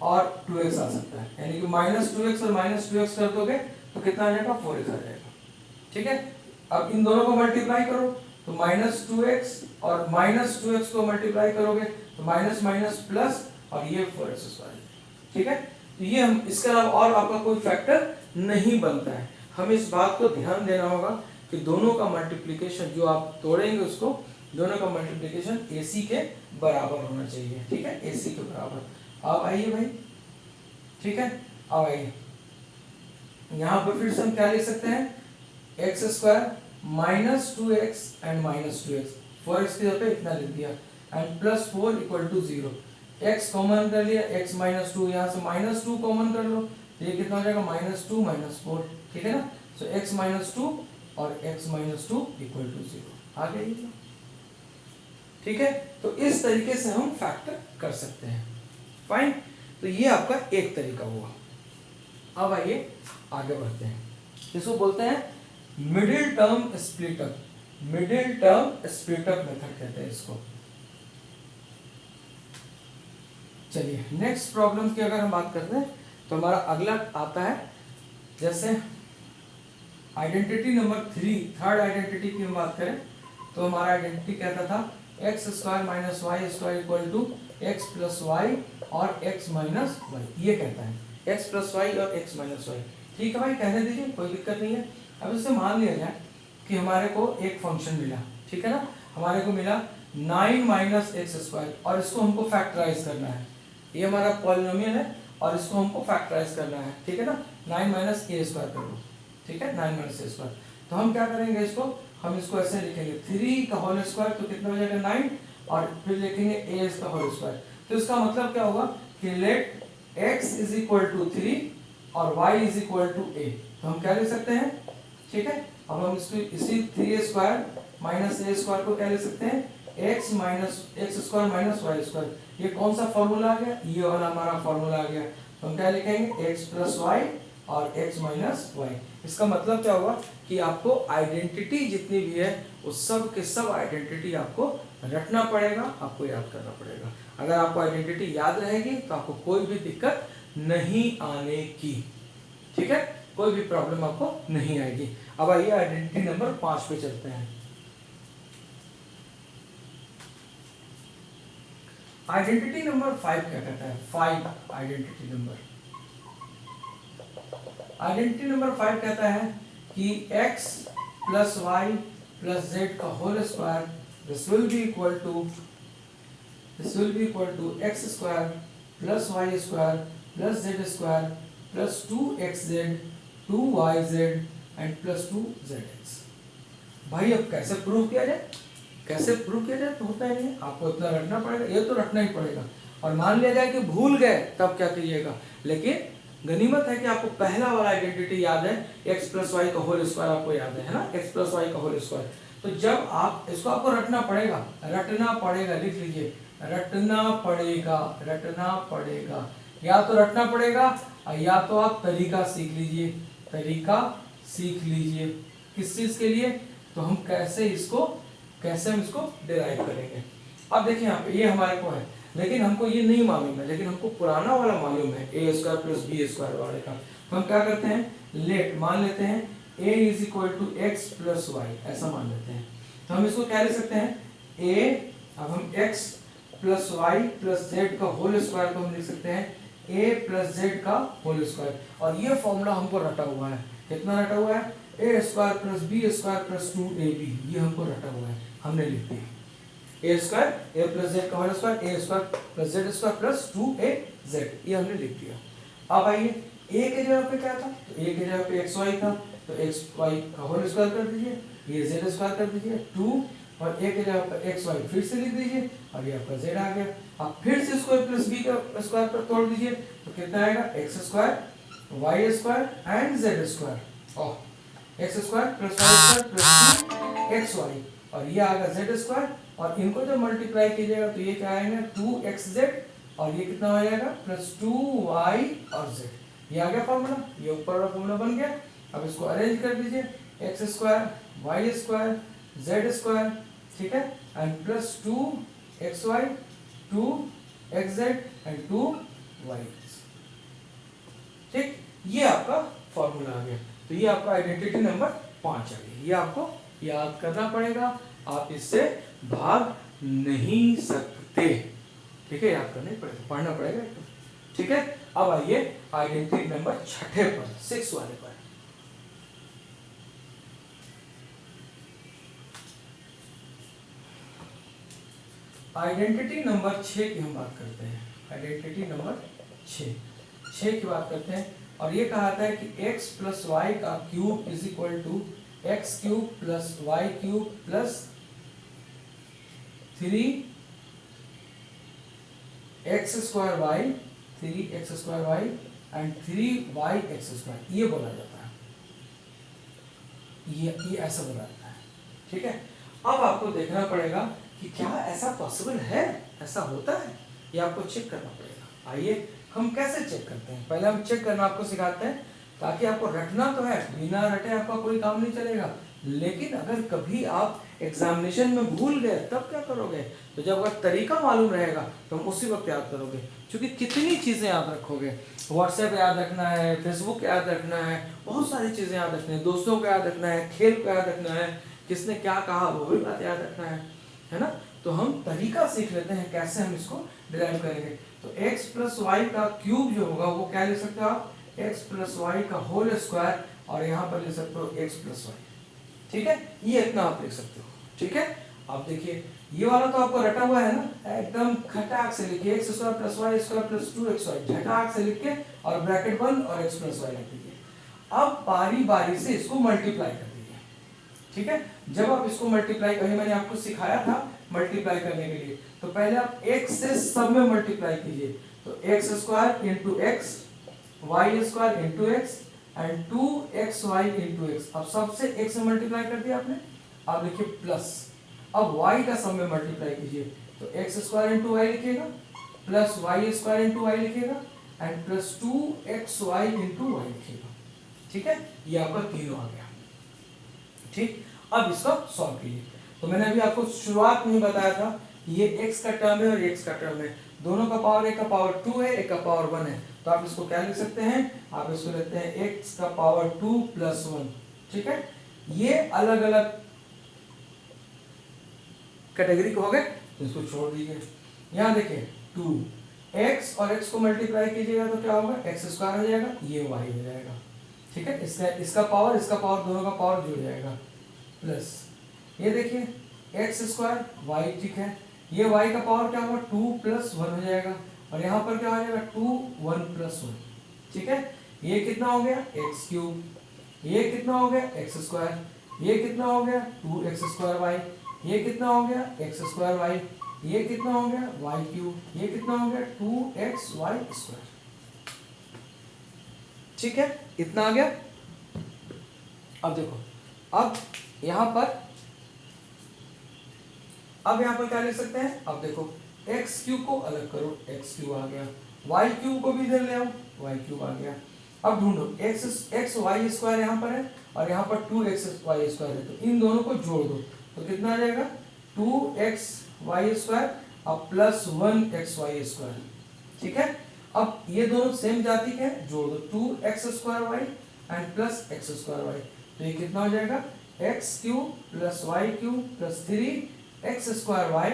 और 2x आ सकता है, यानी कि माइनस 2x और माइनस 2x कर दोगे तो कितना आ जाएगा, 4x आ जाएगा, ठीक है। अब इन दोनों को मल्टीप्लाई करो तो माइनस 2x और माइनस 2x को मल्टीप्लाई करोगे तो माइनस माइनस प्लस, और ये 4x स्क्वायर, ठीक है। तो ये हम, इसके अलावा और आपका कोई फैक्टर नहीं बनता है। हमें इस बात को ध्यान देना होगा कि दोनों का मल्टीप्लिकेशन जो आप तोड़ेंगे उसको, दोनों का मल्टीप्लिकेशन AC के बराबर होना चाहिए, ठीक है, AC के बराबर। अब आइए भाई, ठीक है, अब आइए यहाँ पर फिर से हम क्या लिख सकते हैं, x square minus 2x and minus 2x, 4x की जगह पे इतना लिख दिया, and plus 4 equal to 0, x common कर लिया, x माइनस 2, यहाँ से माइनस 2 कॉमन कर लो, ये कितना हो जाएगा, माइनस 2 माइनस 4, ठीक है ना। सो x माइनस 2 और x माइनस 2 इक्वल टू 0 आ गया, ठीक है। तो इस तरीके से हम फैक्टर कर सकते हैं, फाइन। तो ये आपका एक तरीका हुआ। अब आइए आगे बढ़ते हैं, इसको बोलते हैं middle term split up, middle term split up method कहते हैं इसको। चलिए नेक्स्ट प्रॉब्लम की अगर हम बात करते हैं तो हमारा अगला आता है, जैसे आइडेंटिटी नंबर 3, थर्ड आइडेंटिटी की हम बात करें तो हमारा आइडेंटिटी कहता था x square minus y square equal to x plus y और एक्स माइनस वाई, ये कहता है एक्स प्लस वाई और एक्स माइनस वाई, ठीक है भाई, कहने दीजिए, कोई दिक्कत नहीं है। अब इससे मान लिया जाए कि हमारे को एक फंक्शन मिला, ठीक है ना, हमारे को मिला 9 माइनस एक्स स्क्वायर, और इसको हमको फैक्टराइज करना है, ये हमारा पॉलिनोमियल है और इसको हमको फैक्टराइज करना है, ठीक है ना, 9 माइनस ए स्क्वायर कर लो, ठीक है, 9 माइनस ए स्क्वायर। तो हम क्या करेंगे, इसको हम इसको ऐसे लिखेंगे 3 का होल स्क्वायर, तो कितना हो जाएगा 9, और फिर लिखेंगे ए का होल स्क्वायर। तो इसका मतलब क्या होगा कि let x is equal to 3 और y is equal to a। तो हम क्या लिख सकते हैं, ठीक है। अब हम इसको इसी 3a² माइनस a स्क्वायर को क्या लिख सकते हैं, x minus x square minus y square. ये कौन सा फॉर्मूला आ गया, ये वाला हमारा फॉर्मूला आ गया। तो हम क्या लिखेंगे, x प्लस वाई और x माइनस वाई। इसका मतलब क्या होगा कि आपको आइडेंटिटी जितनी भी है उस सब के सब आइडेंटिटी आपको रटना पड़ेगा, आपको याद करना पड़ेगा। अगर आपको आइडेंटिटी याद रहेगी तो आपको कोई भी दिक्कत नहीं आने की, ठीक है, कोई भी प्रॉब्लम आपको नहीं आएगी। अब आइए आइडेंटिटी नंबर 5 पे चलते हैं। आइडेंटिटी नंबर 5 क्या कहता है, 5 आइडेंटिटी नंबर। आइडेंटिटी नंबर 5 कहता है कि x plus y plus z का whole square this will be equal to x square plus y square plus z square plus 2xz 2yz and plus 2zx। भाई अब कैसे प्रूव किया जाए, कैसे प्रूव किया जाए, तो होता ही नहीं, आपको इतना रटना पड़ेगा, ये तो रटना ही पड़ेगा। और मान लिया जाए कि भूल गए तब क्या कीजिएगा, लेकिन गनीमत है कि आपको पहला वाला आइडेंटिटी याद है, x प्लस वाई का होल स्क्वायर आपको याद है ना, x प्लस वाई का होल स्क्वायर। तो जब आप इसको आपको रटना पड़ेगा, लिख लीजिए, रटना पड़ेगा, या तो रटना पड़ेगा या तो आप तरीका सीख लीजिए, किस चीज के लिए, तो हम कैसे हम इसको डिराइव करेंगे। अब देखिए यहाँ पे ये हमारे को है, लेकिन हमको ये नहीं मालूम है, लेकिन हमको पुराना वाला मालूम है, a square plus b square वाले का। तो हम क्या करते हैं, लेट मान लेते हैं a is equal to x plus y, ऐसा मान लेते हैं। तो हम इसको क्या लिख सकते हैं, a, अब हम x plus y plus z का होल स्क्वायर को हम लिख सकते हैं a प्लस जेड का होल स्क्वायर। और ये फॉर्मूला हमको रटा हुआ है, कितना रटा हुआ है, a square plus b square plus 2ab, ये हमको रटा हुआ है, हमने लिख दिया a square a plus z का whole square, a square plus z square plus 2az, ये हमने लिख दिया। अब आइए a के जगह पे क्या था, तो a के जगह पे xy था, तो xy का होल स्क्वायर कर दीजिए, ये z स्क्वायर कर दीजिए 2, और a के जगह पे xy फिर से लिख दीजिए, और ये आपका z आ गया। अब फिर से इसको a प्लस b का स्क्वायर पर तोड़ दीजिए, तो कितना आएगा, x square y square and z square, और x square plus y square plus 2xy, और ये आएगा z स्क्वायर, और इनको जब मल्टीप्लाई कीजिएगा तो ये क्या आएगा 2xz, और ये कितना हो जाएगा प्लस 2y और z, ये आ गया फॉर्मूला, ये ऊपर वाला फॉर्मूला बन गया। अब इसको अरेंज कर दीजिए, x square y square z square, ठीक है, and plus 2xy 2xz and 2y, ठीक, ये आपका फॉर्मूला आ गया। तो ये आपका आइडेंटिटी नंबर 5 आ गया, ये आपको याद करना पड़ेगा, आप इससे भाग नहीं सकते, ठीक है, याद करना ही पड़ेगा, पढ़ना पड़ेगा, ठीक है। अब आइए आइडेंटिटी नंबर 6 पर, 6 वाले पर। आइडेंटिटी नंबर 6 की हम बात करते हैं, आइडेंटिटी नंबर 6 की बात करते हैं, और ये कहा था कि x प्लस वाई का cube is equal to x cube plus y cube plus 3x square y, 3x square y and 3yx square, ये बोला जाता है, ये ऐसा बोला जाता है, ठीक है। अब आपको देखना पड़ेगा कि क्या ऐसा पॉसिबल है, ऐसा होता है, ये आपको चेक करना पड़ेगा। आइए हम कैसे चेक करते हैं, पहले हम चेक करना आपको सिखाते हैं, ताकि आपको रटना तो है, बिना रटे आपका कोई काम नहीं चलेगा, लेकिन अगर कभी आप एग्जामिनेशन में भूल गए तब क्या करोगे, तो जब अगर तरीका मालूम रहेगा तो हम उसी वक्त याद करोगे। क्योंकि कितनी चीज़ें याद रखोगे, व्हाट्सएप याद रखना है, फेसबुक याद रखना है, बहुत सारी चीज़ें याद रखनी है, दोस्तों को याद रखना है, खेल को याद रखना है, किसने क्या कहा वो भी बात याद रखना है ना। तो हम तरीका सीख लेते हैं कैसे हम इसको डिराइव करेंगे। तो x प्लस वाई का क्यूब जो होगा वो क्या लिख सकते हो आप, x प्लस वाई का होल स्क्वायर, और यहाँ पर लिख सकते हो x प्लस वाई, ठीक है, ये इतना आप लिख सकते हो, ठीक है। अब देखिए ये वाला तो आपको रटा हुआ है ना, एकदम खटाक से लिखिए, x square plus y square plus 2xy, खटाक से लिख के और ब्रैकेट बंद और x प्लस वाई लिख दीजिए। अब बारी बारी से इसको मल्टीप्लाई कर दीजिए, ठीक है। जब आप इसको मल्टीप्लाई करिए, मैंने आपको सिखाया था मल्टीप्लाई करने के लिए, तो पहले आप x से सब में मल्टीप्लाई कीजिए, तो x square into x, y square into x and 2xy into x. अब सबसे x से मल्टीप्लाई कर दिया आपने, अब लिखिए प्लस, अब y का सम में मल्टीप्लाई कीजिए, तो एक्स स्क्वायर इंटू वाई लिखिएगा plus y square into y लिखिएगा and plus 2xy into y लिखिएगा। ठीक है, ये आपका तीनों आ गया। ठीक, अब इसको सॉल्व कीजिए। तो मैंने अभी आपको शुरुआत में ही बताया था, ये x का टर्म है और x का टर्म है, दोनों का पावर, एक का पावर 2 है, एक का पावर 1 है, तो आप इसको क्या लिख सकते हैं, आप इसको लेते हैं x का पावर 2 प्लस 1। ठीक है, ये अलग अलग कैटेगरी के हो गए, तो इसको छोड़ दीजिए। यहाँ देखिए 2x और x को मल्टीप्लाई कीजिएगा तो क्या होगा, x स्क्वायर हो जाएगा, ये y हो जाएगा। ठीक है, इसका पावर दोनों का पावर जुड़ जाएगा, प्लस ये देखिए एक्स स्क्वायर वाई। ठीक है, ये y का पावर क्या होगा, 2 प्लस 1 हो जाएगा, और यहाँ पर क्या हो जाएगा 2 1 प्लस 1। ठीक है, ये कितना हो गया एक्स क्यूब, ये कितना हो गया एक्स स्क्वायर, ये कितना हो गया 2x स्क्वायर वाई, ये कितना हो गया एक्स स्क्वायर वाई, ये कितना हो गया वाई क्यूब, ये कितना हो गया 2xy स्क्वायर। ठीक है, इतना आ गया। अब देखो, अब यहाँ पर क्या लिख सकते हैं, अब देखो एक्स क्यूब को अलग करो, एक्स क्यूब आ गया, वाई क्यूब को भी इधर ले आओ, वाई क्यूब आ गया। अब ढूंढो एक्स वाई स्क्वायर यहाँ पर है और यहाँ पर 2xy स्क्वायर है, तो इन दोनों को जोड़ दो, तो कितना आ जाएगा 2xy स्क्वायर अब प्लस 1xy स्क्वायर। ठीक है, अब ये दोनों सेम जाति के हैं, जोड़ दो 2x square y and plus x square y, तो ये कितना हो जाएगा x cube plus y cube plus 3x square y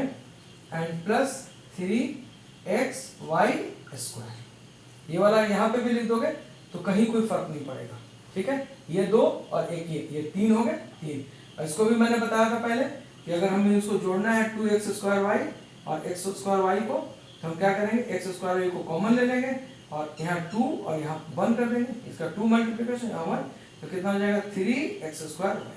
and plus 3xy square. ये वाला यहाँ पे भी लिख दोगे तो कहीं कोई फर्क नहीं पड़ेगा। ठीक है, ये दो और एक ये 3 हो गए, 3। और इसको भी मैंने बताया था पहले कि अगर हमें इसको जोड़ना है 2x स्क्वायर वाई और x स्क्वायर वाई को, तो हम क्या करेंगे, x स्क्वायर वाई को कॉमन ले लेंगे और यहाँ 2 और यहाँ 1 कर देंगे, इसका 2 मल्टीप्लिकेशन यहाँ 1, तो कितना हो जाएगा 3x स्क्वायर वाई।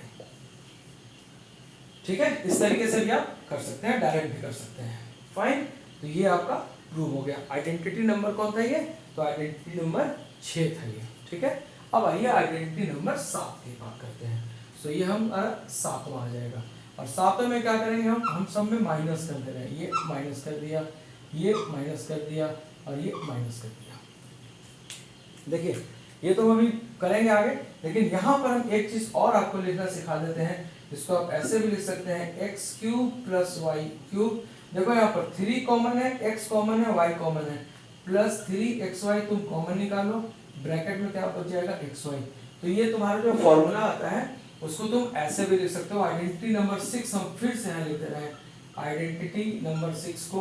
ठीक है, इस तरीके से भी आप कर सकते हैं, डायरेक्ट भी कर सकते हैं। फाइन, तो ये आपका प्रूव हो गया। आइडेंटिटी नंबर कौन था ये, तो आइडेंटिटी नंबर 6 था ये। ठीक है, अब आइए आइडेंटिटी नंबर 7 की बात करते हैं। सो ये हम 7वां आ जाएगा, और 7वें में क्या करेंगे, हम सब में माइनस करते रहे, ये माइनस कर दिया, ये माइनस कर दिया और ये माइनस कर दिया। देखिए ये तो हम अभी करेंगे आगे, लेकिन यहाँ पर हम एक चीज और आपको लिखना सिखा देते हैं, इसको आप ऐसे भी लिख सकते हैं x cube plus y cube. देखो यहाँ पर 3 कॉमन है, x कॉमन है, y कॉमन है, प्लस 3xy तुम कॉमन निकालो, ब्रैकेट में क्या बच जाएगा xy। तो ये तुम्हारा जो फॉर्मूला आता है उसको तुम ऐसे भी लिख सकते हो। आइडेंटिटी नंबर 6 हम फिर से यहाँ लिखते रहे, आइडेंटिटी नंबर 6 को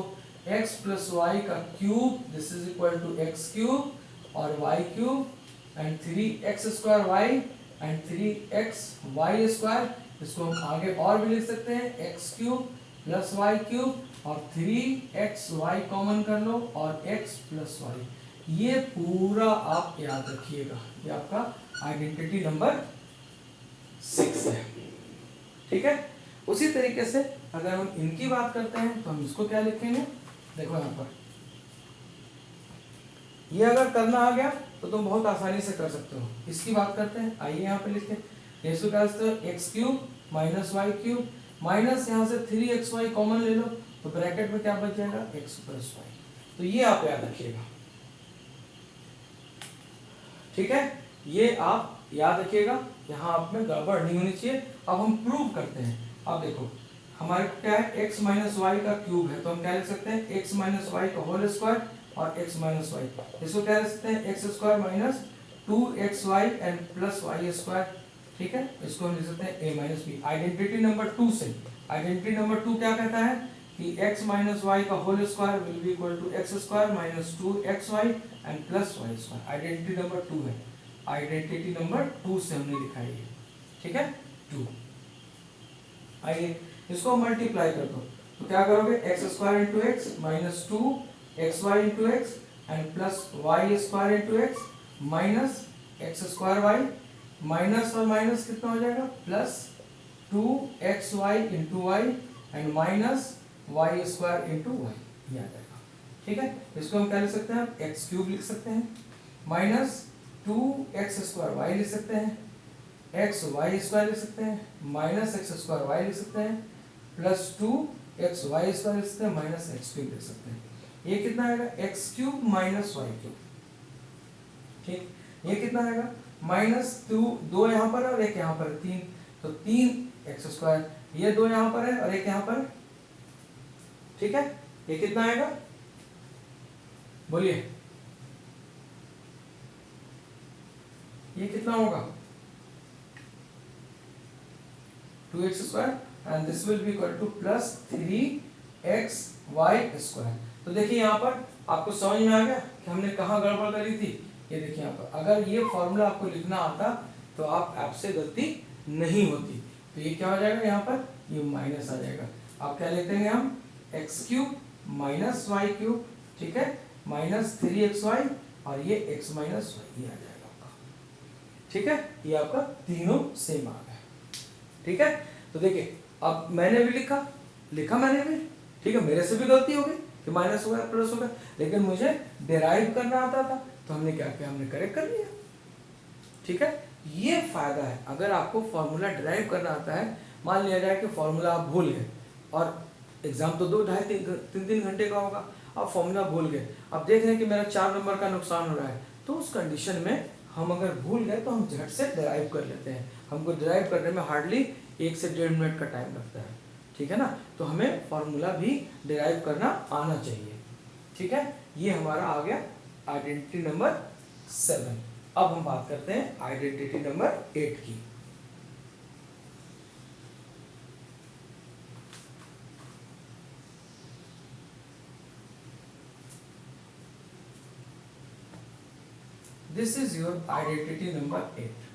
x प्लस वाई का cube, this is equal to x cube और y cube and 3x square y and 3xy square. इसको हम आगे और भी लिख सकते हैं x cube plus y cube और 3xy कॉमन कर लो और x प्लस वाई। ये पूरा आप याद रखिएगा, ये आपका आइडेंटिटी नंबर 6 है। ठीक है, उसी तरीके से अगर हम इनकी बात करते हैं तो हम इसको क्या लिखेंगे, देखो यहाँ पर ये अगर करना आ गया तो तुम बहुत आसानी से कर सकते हो। इसकी बात करते हैं, आइए यहाँ पे लिखते हैं, इसको क्या लिखते हो x cube minus y cube minus यहाँ से 3xy कॉमन ले लो, तो ब्रैकेट में क्या बच जाएगा x प्लस वाई। तो ये आप याद रखिएगा। ठीक है, ये आप याद रखिएगा, यहाँ आप में गड़बड़ नहीं होनी चाहिए। अब हम प्रूव करते हैं। अब देखो हमारे क्या है, x माइनस वाई का क्यूब है, तो हम क्या लिख सकते हैं x माइनस वाई का होल स्क्वायर और x माइनस वाई, इसको क्या लिख सकते हैं x square minus 2xy and plus y square. ठीक है, इसको हम लिख सकते हैं a minus b. Identity number 2 से, आइडेंटिटी नंबर 2 क्या कहता है कि x माइनस वाई का whole square will be equal to x square minus 2xy and plus y square. Identity number 2 है, आइडेंटिटी नंबर 2 से हमने लिखा है ये। ठीक है, 2। आइए इसको मल्टीप्लाई कर दो, तो क्या करोगे x square into x minus 2xy into x and plus y square into x minus x square y, minus और माइनस कितना हो जाएगा plus 2xy into y and minus y square into y, ये आ जाएगा। ठीक है, इसको हम क्या लिख सकते हैं, एक्स क्यूब लिख सकते हैं, माइनस 2x² वाई लिख सकते हैं, एक्स वाई स्क्वायर लिख सकते हैं, माइनस x² वाई लिख सकते हैं, प्लस 2xy स्क्वायर लिख सकते हैं, माइनस एक्स क्यूब लिख सकते हैं। ये कितना आएगा, x cube minus y cube. ठीक, ये कितना आएगा, माइनस 2 यहाँ पर है और एक यहाँ पर 3, तो 3x², ये 2 यहाँ पर है और एक यहाँ पर, ठीक है, ये कितना आएगा, बोलिए ये कितना होगा, 2x² and this will be equal two plus 3xy²। तो देखिए यहाँ पर आपको समझ में आ गया कि हमने कहाँ गड़बड़ करी थी। ये देखिए यहाँ पर अगर ये फॉर्मूला आपको लिखना आता तो आप आपसे गलती नहीं होती। तो ये क्या हो जाएगा, यहाँ पर ये माइनस आ जाएगा। आप क्या लिख देंगे हम, x³ माइनस वाई क्यूब, ठीक है, माइनस 3xy और ये x माइनस वाई, ये आ जाएगा आपका। ठीक है, ये आपका तीनों सेम आ गए। ठीक है, तो देखिए अब मैंने भी लिखा मैंने भी, ठीक है, मेरे से भी गलती हो गई कि माइनस हो गया प्लस हो गया, लेकिन मुझे डिराइव करना आता था तो हमने क्या किया, हमने करेक्ट कर लिया। ठीक है, ये फायदा है अगर आपको फॉर्मूला डिराइव करना आता है। मान लिया जाए कि फॉर्मूला आप भूल गए और एग्जाम तो 2-2.5-3 घंटे का होगा, आप फॉर्मूला भूल गए, अब देख रहे हैं कि मेरा 4 नंबर का नुकसान हो रहा है, तो उस कंडीशन में हम अगर भूल गए तो हम झट से डिराइव कर लेते हैं। हमको डिराइव करने में हार्डली 1 से 1.5 मिनट का टाइम लगता है। ठीक है ना, तो हमें फॉर्मूला भी डिराइव करना आना चाहिए। ठीक है, ये हमारा आ गया आइडेंटिटी नंबर 7। अब हम बात करते हैं आइडेंटिटी नंबर 8 की। This is your identity number 8।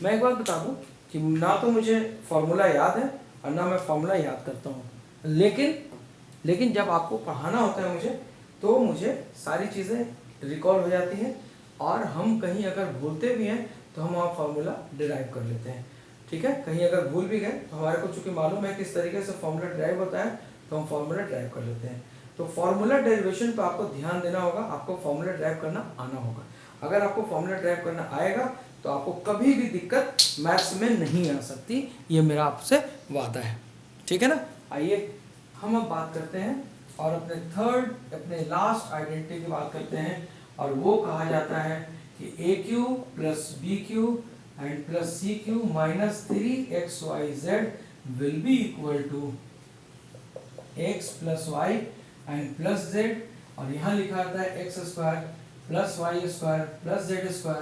मैं एक बात बता दूं कि ना तो मुझे फॉर्मूला याद है और ना मैं फॉर्मूला याद करता हूँ, लेकिन जब आपको पढ़ाना होता है मुझे, तो मुझे सारी चीज़ें रिकॉल हो जाती हैं और हम कहीं अगर भूलते भी हैं तो हम वहाँ फॉर्मूला डिराइव कर लेते हैं। ठीक है, कहीं अगर भूल भी गए तो हमारे को चूंकि मालूम है किस तरीके से फॉर्मूला डिराइव होता है, तो हम फॉर्मूला डिराइव कर लेते हैं। तो फॉर्मूला डेरिवेशन पर आपको ध्यान देना होगा, आपको फॉर्मूला डिराइव करना आना होगा। अगर आपको फॉर्मूला डिराइव करना आएगा तो आपको कभी भी दिक्कत मैथ्स में नहीं आ सकती, ये मेरा आपसे वादा है। ठीक है ना, आइए हम अब बात करते हैं और अपने लास्ट आइडेंटिटी की बात करते हैं, और वो कहा जाता है कि AQ plus BQ and plus CQ minus 3xyz will be equal to x plus y and plus z, और यहाँ लिखा आता है x² plus y² plus z²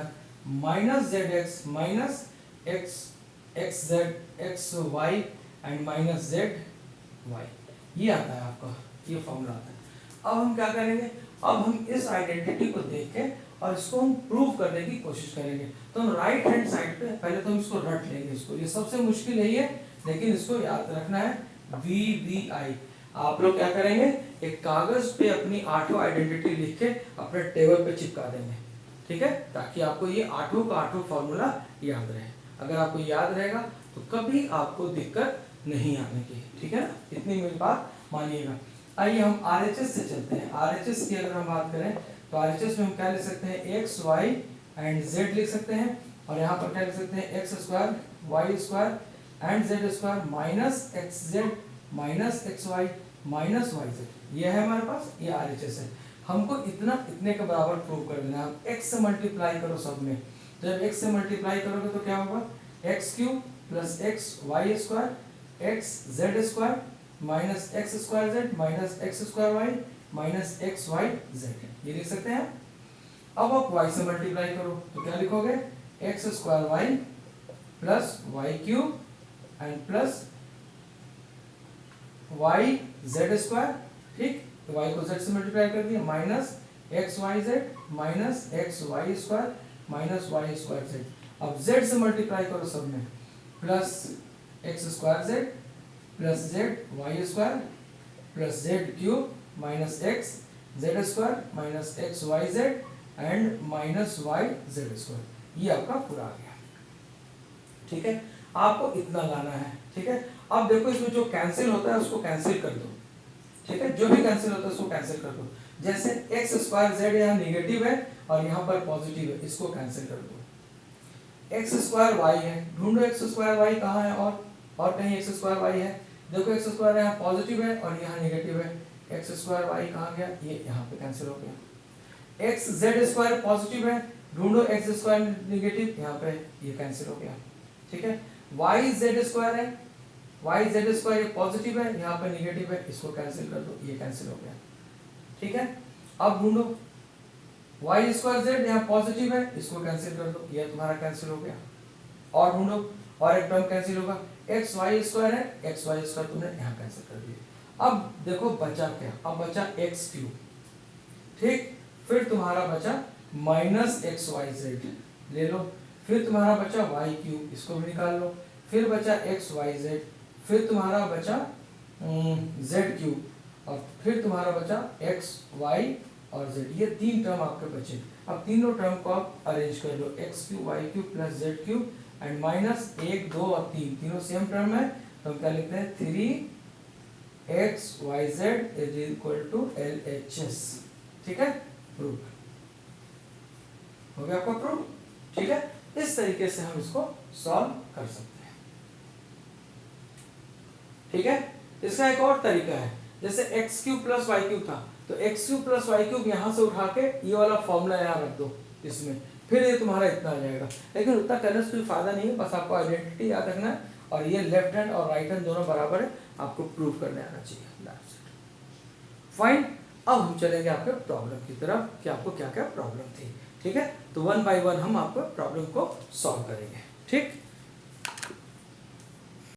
minus zx minus xy and minus zy। ये आता है आपका, ये फॉर्मूला आता है। अब हम क्या करेंगे, अब हम इस आइडेंटिटी को देख के और इसको हम प्रूव करने की कोशिश करेंगे। तो हम राइट हैंड साइड पे पहले तो हम इसको रट लेंगे, इसको, ये सबसे मुश्किल है ये, लेकिन इसको याद रखना है, VVI। आप लोग क्या करेंगे, एक कागज पे अपनी 8 आइडेंटिटी लिख के अपने टेबल पे चिपका देंगे। ठीक है, ताकि आपको ये 8 का 8 फॉर्मूला याद रहे। अगर आपको याद रहेगा तो कभी आपको दिक्कत नहीं आने की। ठीक है ना, इतनी मेरी बात मानिएगा। आइए हम RHS से चलते हैं। RHS की अगर हम बात करें तो RHS में हम क्या लिख सकते हैं, x y एंड z लिख सकते हैं, और यहाँ पर क्या लिख सकते हैं, x² y² and z² minus xz minus xy minus yz। ये है हमारे पास, ये RHS है। हमको इतने के बराबर प्रूव कर देना है। x से मल्टीप्लाई करो सब में, जब x से मल्टीप्लाई करोगे तो क्या होगा, x³ plus xy² xz² minus x² minus x² minus xyz, ये लिख सकते हैं। अब आप y से मल्टीप्लाई करो तो क्या लिखोगे, x² plus y³ and plus yz²। ठीक, तो y को z से मल्टीप्लाई कर दिया, minus xyz minus xy² minus y²z। अब z से मल्टीप्लाई करो सब में, plus x² plus zy² plus z³ minus xz² minus xyz and minus yz²। ये आपका पूरा आ गया। ठीक है, आपको इतना लाना है। ठीक है, अब देखो इसमें जो कैंसिल होता है उसको कैंसिल कर दो। ठीक है, जो भी कैंसिल होता है उसको कैंसिल कर दो। जैसे एक्स स्क्वायर जेड यहाँ निगेटिव है और यहाँ पर पॉजिटिव है, इसको कैंसिल कर दो। एक्स स्क्वायर वाई है, ढूंढो एक्स स्क्वायर वाई कहाँ है, और कहीं एक्स स्क्वायर वाई है। देखो एक्स स्क्वायर यहाँ पॉजिटिव है और यहाँ निगेटिव है, एक्स स्क्वायर वाई कहाँ गया, ये यहाँ पे कैंसिल हो गया। एक्स जेड स्क्वायर पॉजिटिव है, ढूंढो एक्स स्क्वायर निगेटिव, यहाँ पे ये कैंसिल हो गया। ठीक है, वाई जेड स्क्वायर है, वाई जेड स्क्वायर ये पॉजिटिव है, यहाँ पे निगेटिव है, इसको कैंसिल कर दो, ये कैंसिल हो गया। ठीक है, अब ढूंढो वाई स्क्वायर जेड यहाँ पॉजिटिव है, इसको कैंसिल कर दो, ये तुम्हारा कैंसिल हो गया। और ढूंढो, और एक टर्म कैंसिल होगा, एक्स वाई स्क्वायर है, एक्स वाई स्क्वायर तुमने यहाँ कैंसिल कर दिया। अब देखो बचा क्या, अब बचा एक्स क्यूब। ठीक, फिर तुम्हारा बचा माइनस एक्स वाई जेड ले लो, फिर तुम्हारा बचा वाई क्यूब, इसको भी निकाल लो, फिर बचा एक्स वाई जेड, फिर तुम्हारा बचा जेड क्यूब, और फिर तुम्हारा बचा एक्स वाई और जेड। ये तीन टर्म आपके बचे। अब तीनों टर्म को आप अरेंज कर लो, x cube y cube plus z cube and minus 1 2 और 3, तीनों सेम टर्म है, तो हम क्या लिखते हैं 3xyz is equal to LHS। ठीक है, प्रूफ हो गया आपका प्रूफ। ठीक है, इस तरीके से हम इसको सॉल्व कर सकते हैं। ठीक है, इसका एक और तरीका है, जैसे x cube plus y cube था, तो x cube plus y cube यहाँ से उठा के ये वाला फॉर्मूला यहाँ रख दो इसमें, फिर ये तुम्हारा इतना आ जाएगा। लेकिन उतना करने से कोई फायदा नहीं है, बस आपको आइडेंटिटी याद रखना है, और ये लेफ्ट हैंड और राइट हैंड दोनों बराबर है, आपको प्रूव करने आना चाहिए। फाइन, अब हम चलेंगे आपके प्रॉब्लम की तरफ कि आपको क्या क्या प्रॉब्लम थी। ठीक है, तो 1 बाय 1 हम आपको प्रॉब्लम को सॉल्व करेंगे। ठीक।